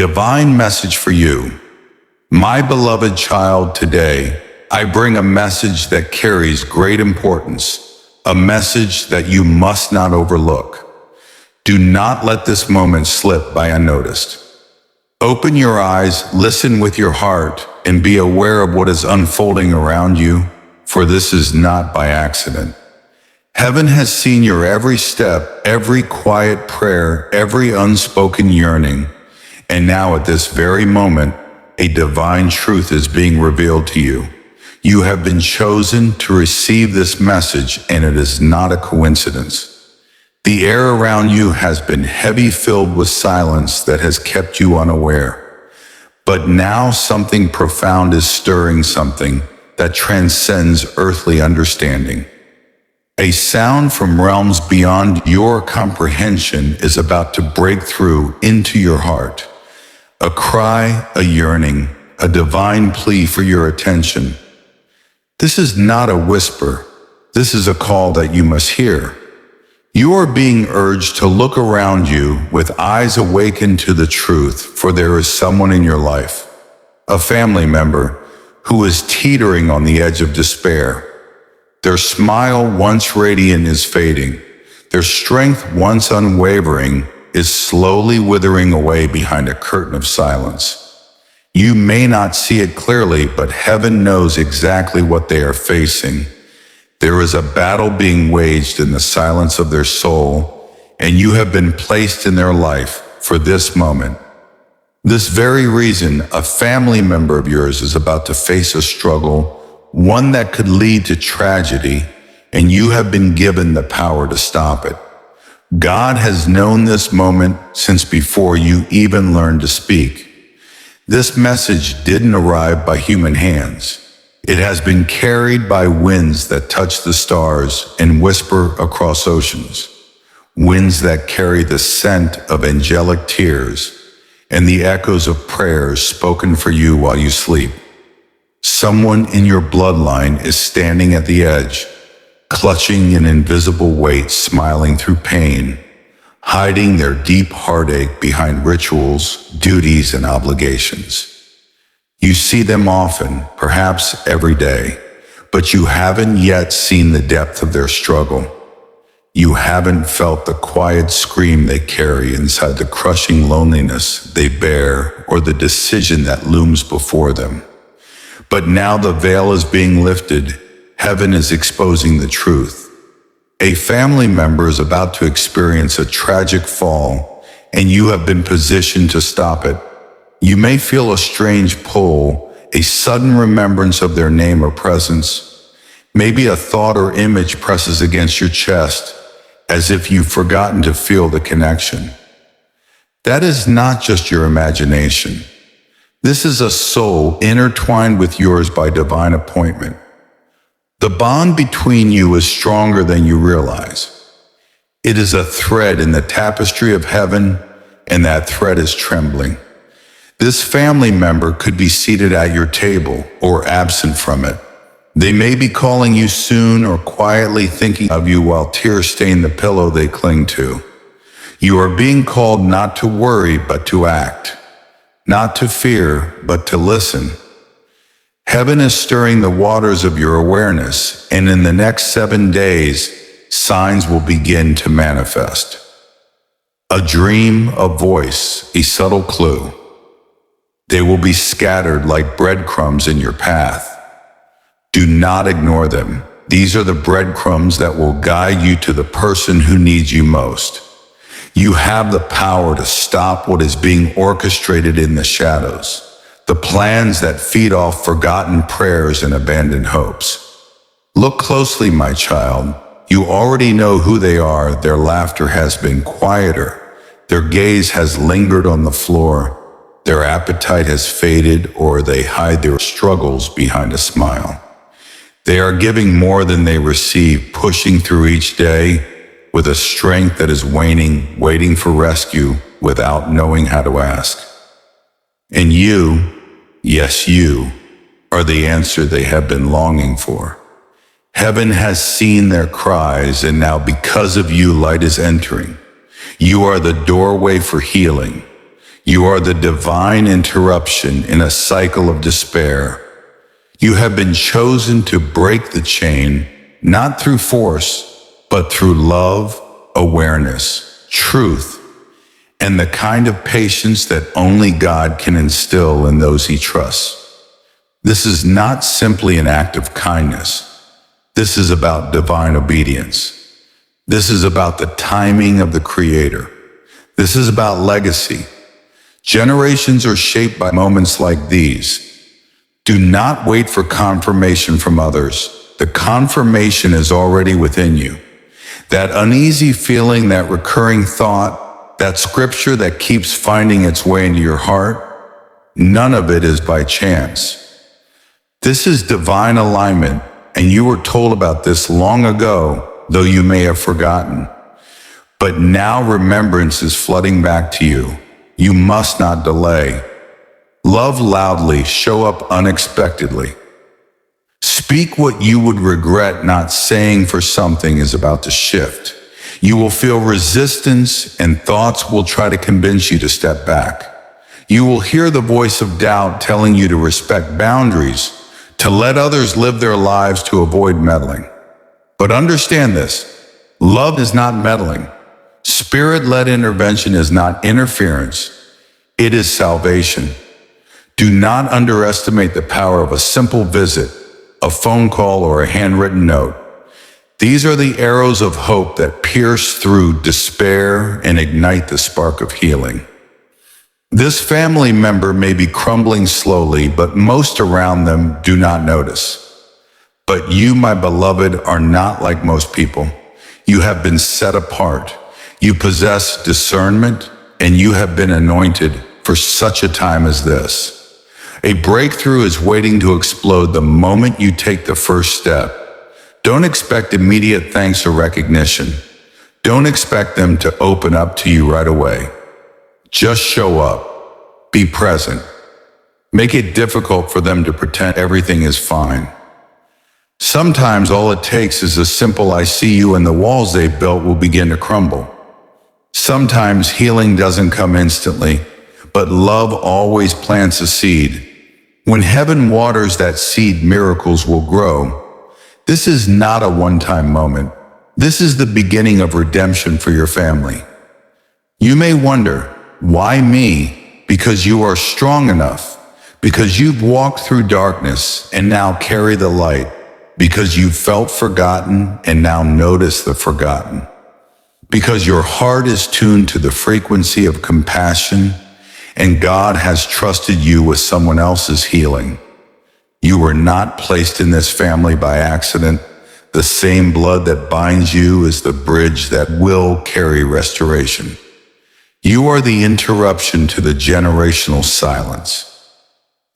Divine message for you. My beloved child, today, I bring a message that carries great importance, a message that you must not overlook. Do not let this moment slip by unnoticed. Open your eyes, listen with your heart, and be aware of what is unfolding around you, for this is not by accident. Heaven has seen your every step, every quiet prayer, every unspoken yearning, and now at this very moment, a divine truth is being revealed to you. You have been chosen to receive this message, and it is not a coincidence. The air around you has been heavy, filled with silence that has kept you unaware. But now something profound is stirring, something that transcends earthly understanding. A sound from realms beyond your comprehension is about to break through into your heart. A cry, a yearning, a divine plea for your attention. This is not a whisper. This is a call that you must hear. You are being urged to look around you with eyes awakened to the truth, for there is someone in your life, a family member, who is teetering on the edge of despair. Their smile, once radiant, is fading. Their strength, once unwavering, is slowly withering away behind a curtain of silence. You may not see it clearly, but heaven knows exactly what they are facing. There is a battle being waged in the silence of their soul, and you have been placed in their life for this moment. This very reason, a family member of yours is about to face a struggle, one that could lead to tragedy, and you have been given the power to stop it. God has known this moment since before you even learned to speak. This message didn't arrive by human hands. It has been carried by winds that touch the stars and whisper across oceans. Winds that carry the scent of angelic tears and the echoes of prayers spoken for you while you sleep. Someone in your bloodline is standing at the edge, clutching an invisible weight, smiling through pain, hiding their deep heartache behind rituals, duties, and obligations. You see them often, perhaps every day, but you haven't yet seen the depth of their struggle. You haven't felt the quiet scream they carry inside, the crushing loneliness they bear, or the decision that looms before them. But now the veil is being lifted. Heaven is exposing the truth. A family member is about to experience a tragic fall, and you have been positioned to stop it. You may feel a strange pull, a sudden remembrance of their name or presence. Maybe a thought or image presses against your chest, as if you've forgotten to feel the connection. That is not just your imagination. This is a soul intertwined with yours by divine appointment. The bond between you is stronger than you realize. It is a thread in the tapestry of heaven, and that thread is trembling. This family member could be seated at your table or absent from it. They may be calling you soon or quietly thinking of you while tears stain the pillow they cling to. You are being called not to worry, but to act. Not to fear, but to listen. Heaven is stirring the waters of your awareness, and in the next 7 days, signs will begin to manifest. A dream, a voice, a subtle clue. They will be scattered like breadcrumbs in your path. Do not ignore them. These are the breadcrumbs that will guide you to the person who needs you most. You have the power to stop what is being orchestrated in the shadows. The plans that feed off forgotten prayers and abandoned hopes. Look closely, my child. You already know who they are. Their laughter has been quieter. Their gaze has lingered on the floor. Their appetite has faded, or they hide their struggles behind a smile. They are giving more than they receive, pushing through each day with a strength that is waning, waiting for rescue without knowing how to ask. And you, yes, you, are the answer they have been longing for. Heaven has seen their cries, and now because of you, light is entering. You are the doorway for healing. You are the divine interruption in a cycle of despair. You have been chosen to break the chain, not through force, but through love, awareness, truth, and the kind of patience that only God can instill in those he trusts. This is not simply an act of kindness. This is about divine obedience. This is about the timing of the Creator. This is about legacy. Generations are shaped by moments like these. Do not wait for confirmation from others. The confirmation is already within you. That uneasy feeling, that recurring thought, that scripture that keeps finding its way into your heart, none of it is by chance. This is divine alignment, and you were told about this long ago, though you may have forgotten. But now remembrance is flooding back to you. You must not delay. Love loudly, show up unexpectedly. Speak what you would regret not saying, for something is about to shift. You will feel resistance, and thoughts will try to convince you to step back. You will hear the voice of doubt telling you to respect boundaries, to let others live their lives, to avoid meddling. But understand this: love is not meddling. Spirit-led intervention is not interference. It is salvation. Do not underestimate the power of a simple visit, a phone call, or a handwritten note. These are the arrows of hope that pierce through despair and ignite the spark of healing. This family member may be crumbling slowly, but most around them do not notice. But you, my beloved, are not like most people. You have been set apart. You possess discernment, and you have been anointed for such a time as this. A breakthrough is waiting to explode the moment you take the first step. Don't expect immediate thanks or recognition. Don't expect them to open up to you right away. Just show up. Be present. Make it difficult for them to pretend everything is fine. Sometimes all it takes is a simple "I see you," and the walls they built will begin to crumble. Sometimes healing doesn't come instantly, but love always plants a seed. When heaven waters that seed, miracles will grow. This is not a one-time moment. This is the beginning of redemption for your family. You may wonder, why me? Because you are strong enough. Because you've walked through darkness and now carry the light. Because you've felt forgotten and now notice the forgotten. Because your heart is tuned to the frequency of compassion, and God has trusted you with someone else's healing. You were not placed in this family by accident. The same blood that binds you is the bridge that will carry restoration. You are the interruption to the generational silence.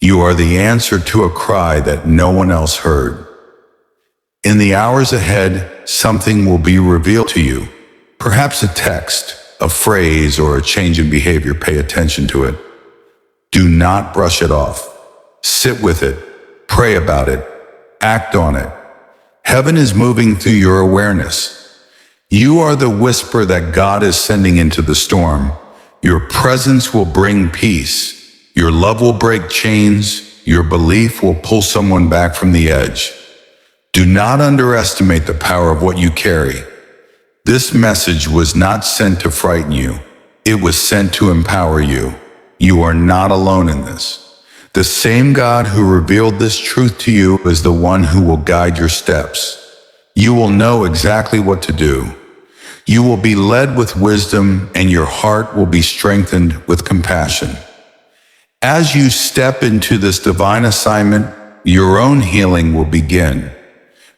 You are the answer to a cry that no one else heard. In the hours ahead, something will be revealed to you. Perhaps a text, a phrase, or a change in behavior. Pay attention to it. Do not brush it off. Sit with it. Pray about it. Act on it. Heaven is moving through your awareness. You are the whisper that God is sending into the storm. Your presence will bring peace. Your love will break chains. Your belief will pull someone back from the edge. Do not underestimate the power of what you carry. This message was not sent to frighten you. It was sent to empower you. You are not alone in this. The same God who revealed this truth to you is the one who will guide your steps. You will know exactly what to do. You will be led with wisdom, and your heart will be strengthened with compassion. As you step into this divine assignment, your own healing will begin.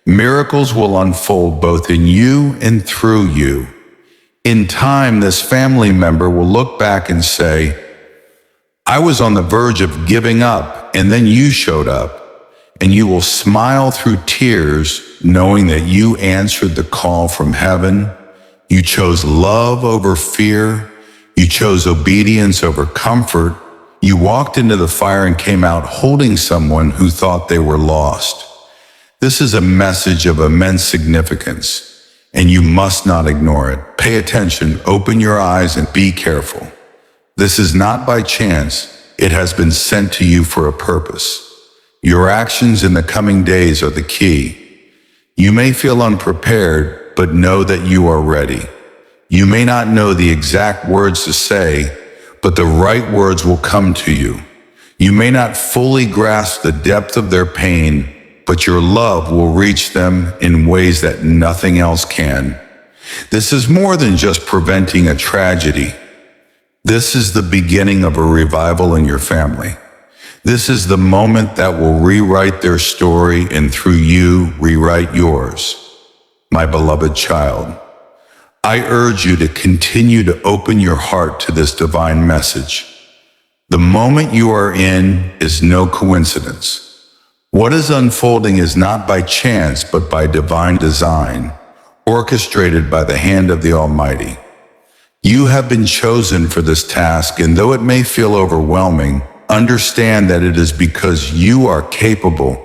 Miracles will unfold both in you and through you. In time, this family member will look back and say, I was on the verge of giving up, and then you showed up. And you will smile through tears, knowing that you answered the call from heaven. You chose love over fear. You chose obedience over comfort. You walked into the fire and came out holding someone who thought they were lost. This is a message of immense significance, and you must not ignore it. Pay attention, open your eyes, and be careful. This is not by chance. It has been sent to you for a purpose. Your actions in the coming days are the key. You may feel unprepared, but know that you are ready. You may not know the exact words to say, but the right words will come to you. You may not fully grasp the depth of their pain, but your love will reach them in ways that nothing else can. This is more than just preventing a tragedy. This is the beginning of a revival in your family. This is the moment that will rewrite their story and through you, rewrite yours. My beloved child, I urge you to continue to open your heart to this divine message. The moment you are in is no coincidence. What is unfolding is not by chance, but by divine design, orchestrated by the hand of the Almighty. You have been chosen for this task, and though it may feel overwhelming, understand that it is because you are capable.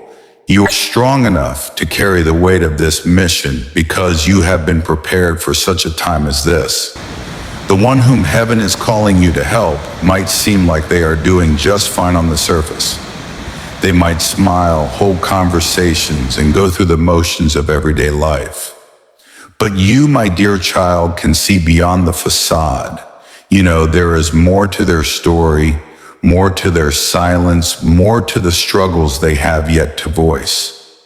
You are strong enough to carry the weight of this mission because you have been prepared for such a time as this. The one whom heaven is calling you to help might seem like they are doing just fine on the surface. They might smile, hold conversations, and go through the motions of everyday life. But you, my dear child, can see beyond the facade. There is more to their story, more to their silence, more to the struggles they have yet to voice.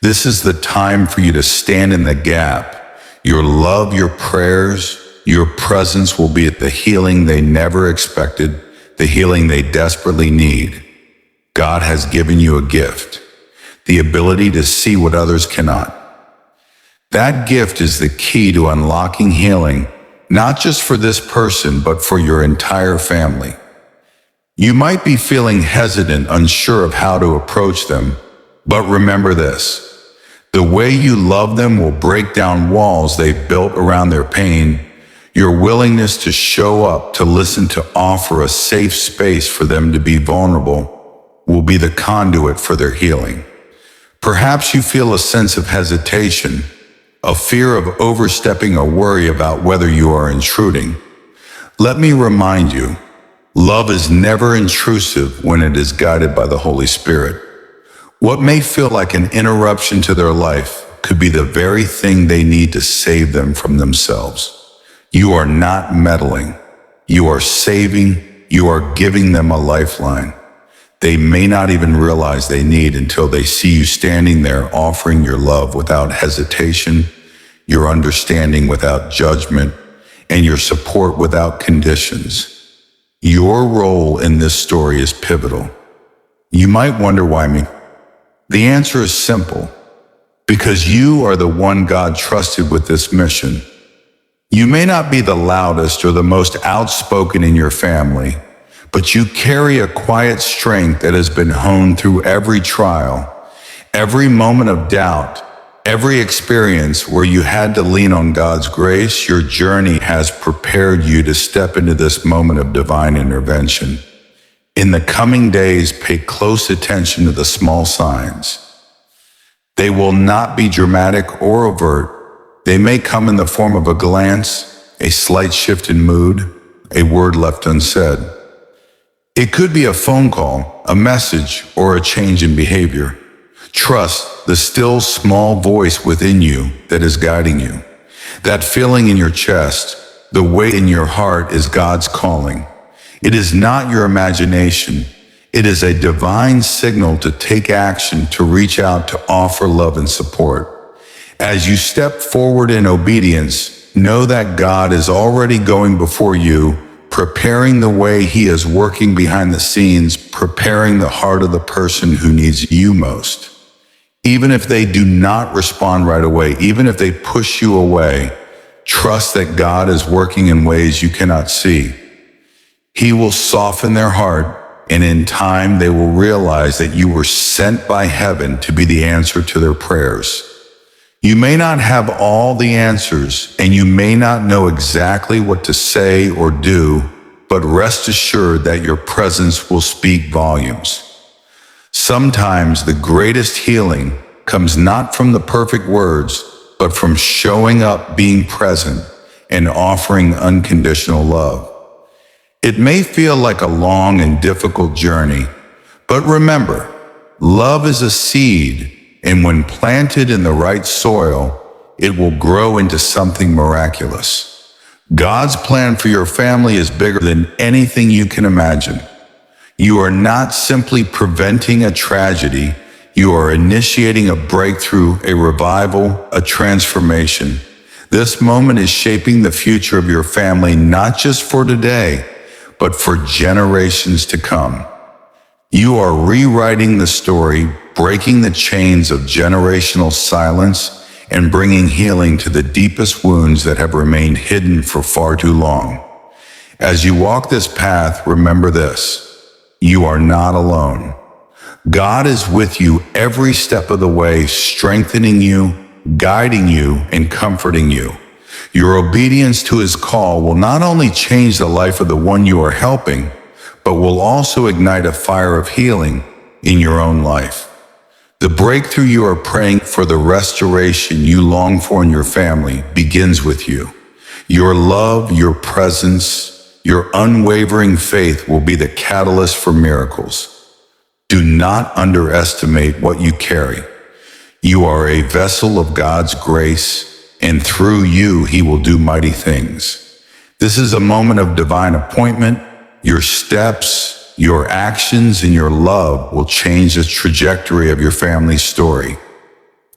This is the time for you to stand in the gap. Your love, your prayers, your presence will be at the healing they never expected, the healing they desperately need. God has given you a gift, the ability to see what others cannot. That gift is the key to unlocking healing, not just for this person, but for your entire family. You might be feeling hesitant, unsure of how to approach them, but remember this: the way you love them will break down walls they've built around their pain. Your willingness to show up, to listen, to offer a safe space for them to be vulnerable will be the conduit for their healing. Perhaps you feel a sense of hesitation, a fear of overstepping, or worry about whether you are intruding. Let me remind you, love is never intrusive when it is guided by the Holy Spirit. What may feel like an interruption to their life could be the very thing they need to save them from themselves. You are not meddling. You are saving. You are giving them a lifeline they may not even realize they need until they see you standing there offering your love without hesitation, your understanding without judgment, and your support without conditions. Your role in this story is pivotal. You might wonder why me. The answer is simple. Because you are the one God trusted with this mission. You may not be the loudest or the most outspoken in your family, but you carry a quiet strength that has been honed through every trial, every moment of doubt, every experience where you had to lean on God's grace. Your journey has prepared you to step into this moment of divine intervention. In the coming days, pay close attention to the small signs. They will not be dramatic or overt. They may come in the form of a glance, a slight shift in mood, a word left unsaid. It could be a phone call, a message, or a change in behavior. Trust the still small voice within you that is guiding you. That feeling in your chest, the weight in your heart is God's calling. It is not your imagination. It is a divine signal to take action, to reach out, to offer love and support. As you step forward in obedience, know that God is already going before you, preparing the way. He is working behind the scenes, preparing the heart of the person who needs you most. Even if they do not respond right away, even if they push you away, trust that God is working in ways you cannot see. He will soften their heart, and in time they will realize that you were sent by heaven to be the answer to their prayers. You may not have all the answers, and you may not know exactly what to say or do, but rest assured that your presence will speak volumes. Sometimes the greatest healing comes not from the perfect words, but from showing up, being present, and offering unconditional love. It may feel like a long and difficult journey, but remember, love is a seed, and when planted in the right soil, it will grow into something miraculous. God's plan for your family is bigger than anything you can imagine. You are not simply preventing a tragedy, you are initiating a breakthrough, a revival, a transformation. This moment is shaping the future of your family, not just for today, but for generations to come. You are rewriting the story, breaking the chains of generational silence, and bringing healing to the deepest wounds that have remained hidden for far too long. As you walk this path, remember this: you are not alone. God is with you every step of the way, strengthening you, guiding you, and comforting you. Your obedience to his call will not only change the life of the one you are helping, but will also ignite a fire of healing in your own life. The breakthrough you are praying for, the restoration you long for in your family, begins with you. Your love, your presence, your unwavering faith will be the catalyst for miracles. Do not underestimate what you carry. You are a vessel of God's grace, and through you, he will do mighty things. This is a moment of divine appointment. Your steps, your actions, and your love will change the trajectory of your family's story.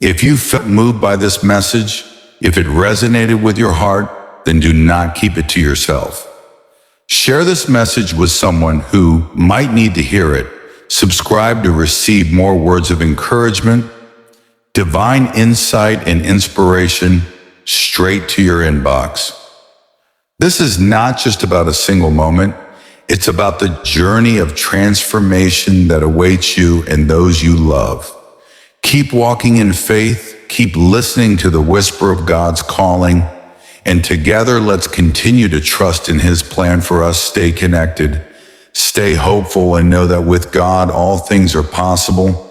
If you felt moved by this message, if it resonated with your heart, then do not keep it to yourself. Share this message with someone who might need to hear it. Subscribe to receive more words of encouragement, divine insight, and inspiration straight to your inbox. This is not just about a single moment. It's about the journey of transformation that awaits you and those you love. Keep walking in faith, keep listening to the whisper of God's calling, and together let's continue to trust in his plan for us. Stay connected, stay hopeful, and know that with God all things are possible.